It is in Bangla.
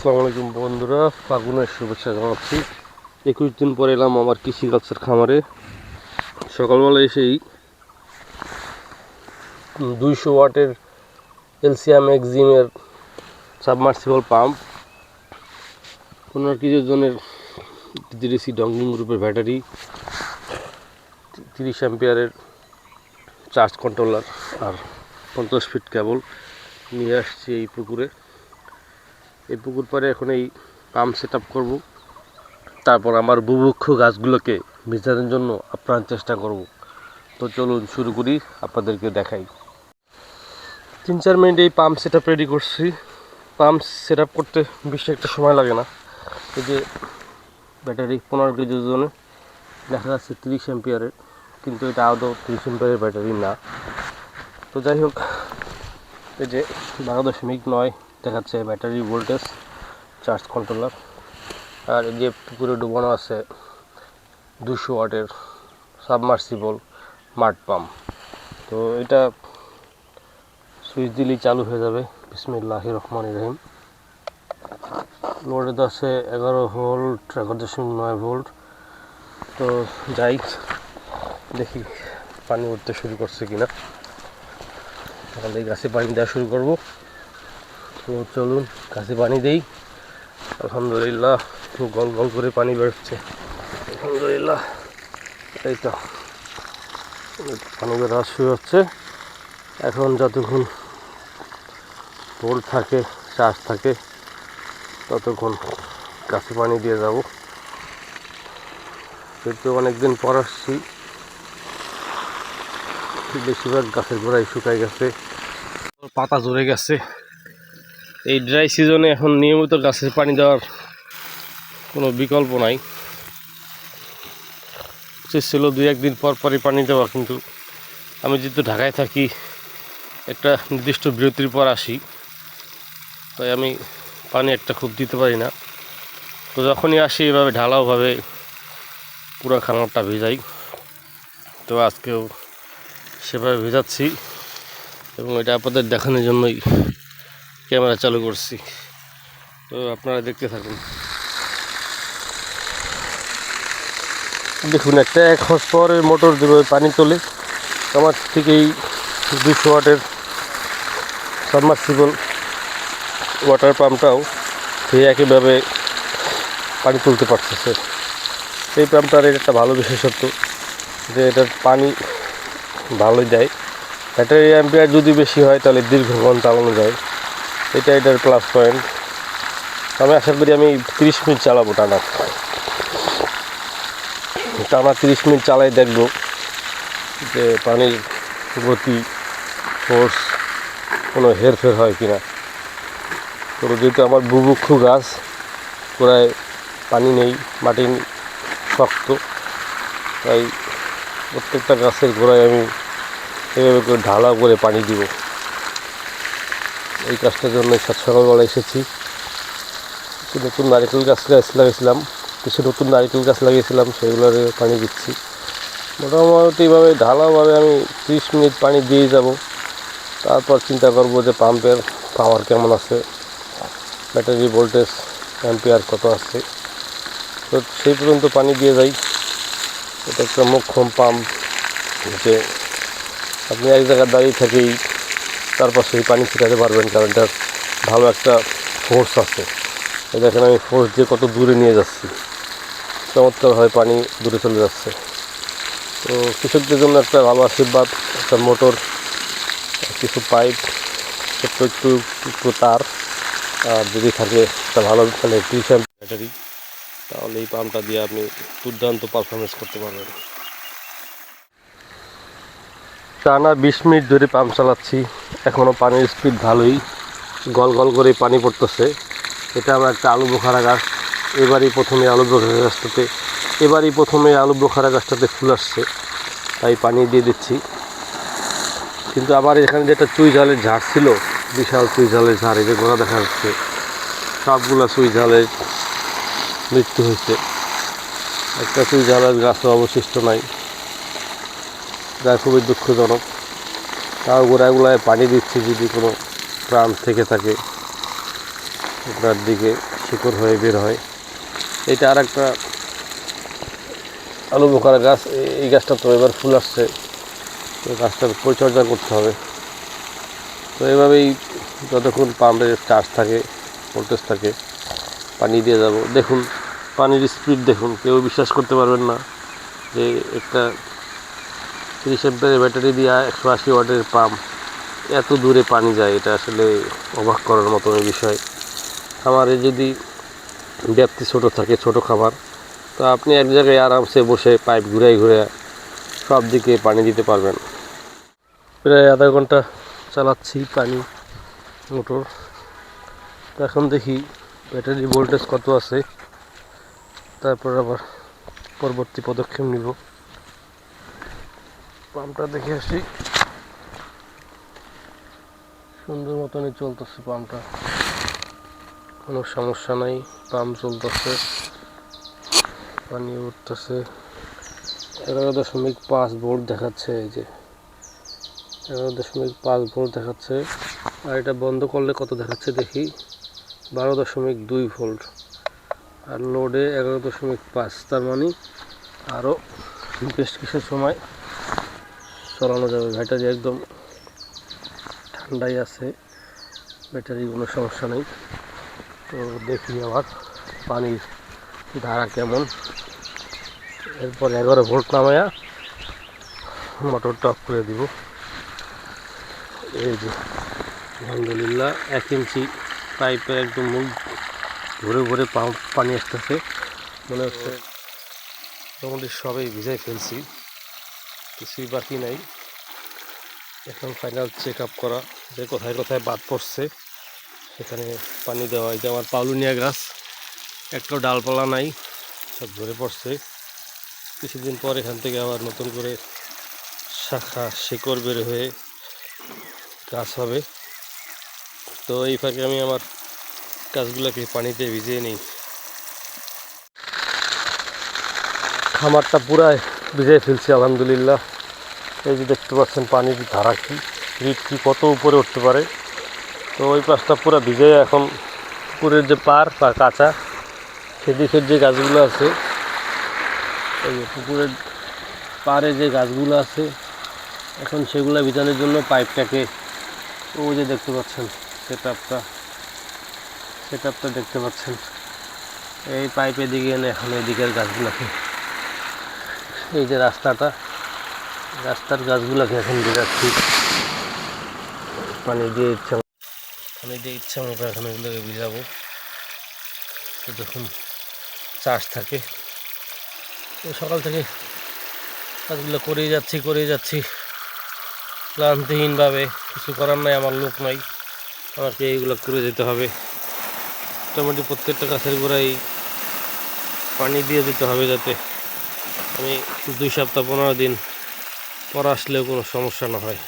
আসসালামু আলাইকুম বন্ধুরা, ফাগুনের শুভেচ্ছা জানাচ্ছি। 21 দিন পরে এলাম আমার কৃষিকালচার খামারে। সকালবেলা এসেই 200 ওয়াটের এলসিয়াম এক্সিমের সাবমার্সিবল পাম্প, 15 কেজি ওজনের ডিসি ডংলিং গ্রুপের ব্যাটারি, 30 অ্যাম্পিয়ারের চার্জ কন্ট্রোলার আর 50 ফিট কেবল নিয়ে আসছি এই পুকুরে। এই পুকুর পাড়ে এখন এই পাম্প সেট আপ করবো। তারপর আমার বুভুক্ষ গাছগুলোকে ভিজানোর জন্য আপ্রাণ চেষ্টা করব। তো চলুন শুরু করি, আপনাদেরকে দেখাই। 3-4 মিনিট এই পাম্প সেট আপ রেডি করছি। পাম্প সেট আপ করতে বেশি একটা সময় লাগে না। এই যে ব্যাটারি 15 কেজি ওজনে, দেখা যাচ্ছে 30 অ্যাম্পিয়ারের, কিন্তু এটা আদৌ 30 অ্যাম্পিয়ারের ব্যাটারি না। তো যাই হোক, এই যে 12.9 দেখাচ্ছে ব্যাটারি ভোল্টেজ, চার্জ কন্ট্রোলার। আর এই যে পুকুরে ডুবানো আছে 200 ওয়াটের সাবমার্সিবল মাড পাম্প। তো এটা সুইচ দিলেই চালু হয়ে যাবে। বিসমিল্লাহির রহমানির রহিম। লোডে আছে 11 ভোল্ট, 11.9 ভোল্ট। তো যাই দেখি পানি উঠতে শুরু করছে কিনা। তাহলে গাছে পানি দেওয়া শুরু করব। তো চলুন গাছে পানি দেই। আলহামদুলিল্লাহ, গল গল করে পানি বেরোচ্ছে। আলহামদুলিল্লাহ, এই তো পানি বেরোয়া শুরু হচ্ছে। এখন যতক্ষণ ভোল্ট থাকে, চার্জ থাকে, ততক্ষণ গাছে পানি দিয়ে যাব। যেহেতু অনেকদিন পর আসছি, বেশিরভাগ গাছের গোড়ায় শুকায় গেছে, পাতা ঝরে গেছে। এই ড্রাই সিজনে এখন নিয়মিত গাছের পানি দেওয়ার কোনো বিকল্প নাই। ছিল 2-1 দিন পর পরই পানি দেওয়া, কিন্তু আমি যেহেতু ঢাকায় থাকি, একটা নির্দিষ্ট বিরতির পর আসি, তাই আমি পানি একটা খুব দিতে পারি না। তো যখনই আসি এভাবে ঢালাওভাবে পুরো খামারটা ভেজাই। তো আজকেও সেভাবে ভেজাচ্ছি এবং এটা আপনাদের দেখানোর জন্যই ক্যামেরা চালু করছি। তো আপনারা দেখতে থাকুন। দেখুন, একটা 1 হর্স পাওয়ারের মোটর যেভাবে পানি তোলে, আমার থেকেই 200 ওয়াটের সাবমার্সিবল ওয়াটার পাম্পটাও সেই একইভাবে পানি তুলতে পারতেছে। এই পাম্পটার একটা ভালো বিশেষত্ব যে এটার পানি ভালোই দেয়। ব্যাটারি অ্যাম্পিয়ার যদি বেশি হয় তাহলে দীর্ঘক্ষণ চালানো যায়, এটার প্লাস পয়েন্ট। আমি আশা করি আমি 30 মিনিট চালাবো টানা 30 মিনিট চালাই দেখব যে পানির গতি, ফোর্স কোনো হেরফের হয় কিনা। তো যেহেতু আমার বুভুক্ষ গাছ, গোড়ায় পানি নেই, মাটি শক্ত, তাই প্রত্যেকটা গাছের গোড়ায় আমি এভাবে করে ঢালা করে পানি দিব। এই কাজটার জন্য সকালবেলা এসেছি। নতুন নারিকেল গাছ লাগিয়েছিলাম, কিছু নতুন নারিকেল গাছ লাগিয়েছিলাম, সেগুলোর পানি দিচ্ছি। মোটামুটিভাবে ঢালাওভাবে আমি 30 মিনিট পানি দিয়ে যাব। তারপর চিন্তা করব যে পাম্পের পাওয়ার কেমন আছে, ব্যাটারি ভোল্টেজ অ্যাম্পিয়ার কত আছে। তো সেই পর্যন্ত পানি দিয়ে যাই। এটা একটা মোক্ষম পাম্প, যে আপনি এক জায়গায় দাঁড়িয়ে থেকেই তারপর সেই পানি ছিটাতে পারবেন, কারণ এটার ভালো একটা ফোর্স আছে। দেখেন আমি ফোর্স দিয়ে কত দূরে নিয়ে যাচ্ছি, চমৎকারভাবে পানি দূরে চলে যাচ্ছে। তো কৃষকদের জন্য একটা ভালো আশীর্বাদ, একটা মোটর, কিছু পাইপ, ছোট্ট একটু তার, আর যদি থাকে একটা ভালো 30 অ্যাম্পিয়ার ব্যাটারি, তাহলে এই পাম্পটা দিয়ে আপনি দুর্দান্ত পারফরমেন্স করতে পারবেন। টানা 20 মিনিট ধরে পাম্প চালাচ্ছি, এখনও পানির স্পিড ভালোই, গল গল করে পানি পড়তেছে। এটা আমার একটা আলু বোখারা গাছ। এবারই প্রথমে আলু বোখারা গাছটাতে ফুল আসছে, তাই পানি দিয়ে দিচ্ছি। কিন্তু আমার এখানে যেটা চুই ঝালের ঝাড় ছিল, বিশাল চুই ঝালের ঝাড়, এই যে গোড়া দেখা যাচ্ছে, সবগুলা চুই ঝালের মৃত্যু হয়েছে। একটা চুই ঝালের গাছও অবশিষ্ট নাই, যা খুবই দুঃখজনক। তাও গোড়াগুলায় পানি দিচ্ছি, যদি কোনো প্রাণ থেকে থাকে আপনার দিকে শিকড় হয়ে বের হয়। এটা আর একটা আলু বোখারা গাছ। এই গাছটা তো এবার ফুল আসছে, তো গাছটার পরিচর্যা করতে হবে। তো এভাবেই যতক্ষণ পাম্পের চার্জ থাকে, ভোল্টেজ থাকে, পানি দিয়ে যাব। দেখুন পানির স্পিড দেখুন, কেউ বিশ্বাস করতে পারবেন না যে একটা 30 অ্যাম্পিয়ারের ব্যাটারি দিয়ে 180 ওয়াটের পাম্প এত দূরে পানি যায়, এটা আসলে অবাক করার মতো বিষয়। খামারে যদি ব্যাপ্তি ছোট থাকে, ছোট খামার, তো আপনি এক জায়গায় আরামসে বসে পাইপ ঘুরাই ঘুরে সব দিকে পানি দিতে পারবেন। প্রায় আধা ঘন্টা চালাচ্ছি পানি মোটর। তো এখন দেখি ব্যাটারি ভোল্টেজ কত আছে, তারপর আবার পরবর্তী পদক্ষেপ নিব। পাম্পটা দেখে আসি। সুন্দর মতনই চলতেছে পাম্পটা, কোনো সমস্যা নাই। পাম্প চলতেছে, পানি উঠতেছে। 11.5 ভোল্ট দেখাচ্ছে। এই যে 11.5 ভোল্ট দেখাচ্ছে। আর এটা বন্ধ করলে কত দেখাচ্ছে দেখি, 12.2 ভোল্ট। আর লোডে 11.5, তার মানে আরও বেশ কিছু সময় চালানো যাবে। ব্যাটারি একদম ঠান্ডাই আছে, ব্যাটারি কোনো সমস্যা নেই। তো দেখি আবার পানির ধারা কেমন। এরপর 11 ভোল্ট নামায়া মোটরটা অফ করে দিব। এই যে আলহামদুলিল্লাহ 1 ইঞ্চি পাইপের একদম মুখ ভরে ভরে পানি আসতেছে। মনে হচ্ছে মোটামুটি সবাই ভিজাই ফেলছি, কিছুই বাকি নাই। এখন ফাইনাল চেক আপ করা যে কোথায় কোথায় বাদ পড়ছে সেখানে পানি দেওয়া। এটা আমার পাউলুনিয়া গাছ, একটাও ডালপালা নাই, সব ঝরে পড়ছে। কিছুদিন পর এখান থেকে আবার নতুন করে শাখা শিকড় বের হয়ে গাছ হবে। তো এই ফাঁকে আমি আমার গাছগুলোকে পানিতে ভিজিয়ে নিই। খামারটা পুরাই ভিজিয়ে ফেলছি আলহামদুলিল্লাহ। এই যে দেখতে পাচ্ছেন পানির ধারা কি, রিট কি কত উপরে উঠতে পারে। তো ওই পাশটা পুরো ভিজে, এখন পুকুরের যে পার বা কাঁচা সেদিকের যে গাছগুলো আছে, এই পুকুরের পাড়ে যে গাছগুলো আছে, এখন সেগুলো ভিজানোর জন্য পাইপটাকে, ওই যে দেখতে পাচ্ছেন সেটআপটা দেখতে পাচ্ছেন, এই পাইপের দিকে এনে এখন এই দিকের গাছগুলোকে, এই যে রাস্তার গাছগুলোকে এখন ভিজাচ্ছি পানি দিয়ে ইচ্ছা মতো এখন এগুলোকে ভিজাবো যখন চাষ থাকে। তো সকাল থেকে কাজগুলো করেই যাচ্ছি ক্লান্তিহীনভাবে। কিছু করার নাই, আমার লোক নাই, আমাকে এইগুলো করে যেতে হবে। মোটামুটি প্রত্যেকটা গাছের গোড়ায় পানি দিয়ে দিতে হবে, যাতে আমি 2 সপ্তাহ 15 দিন পর আসলেও কোনো সমস্যা না হয়।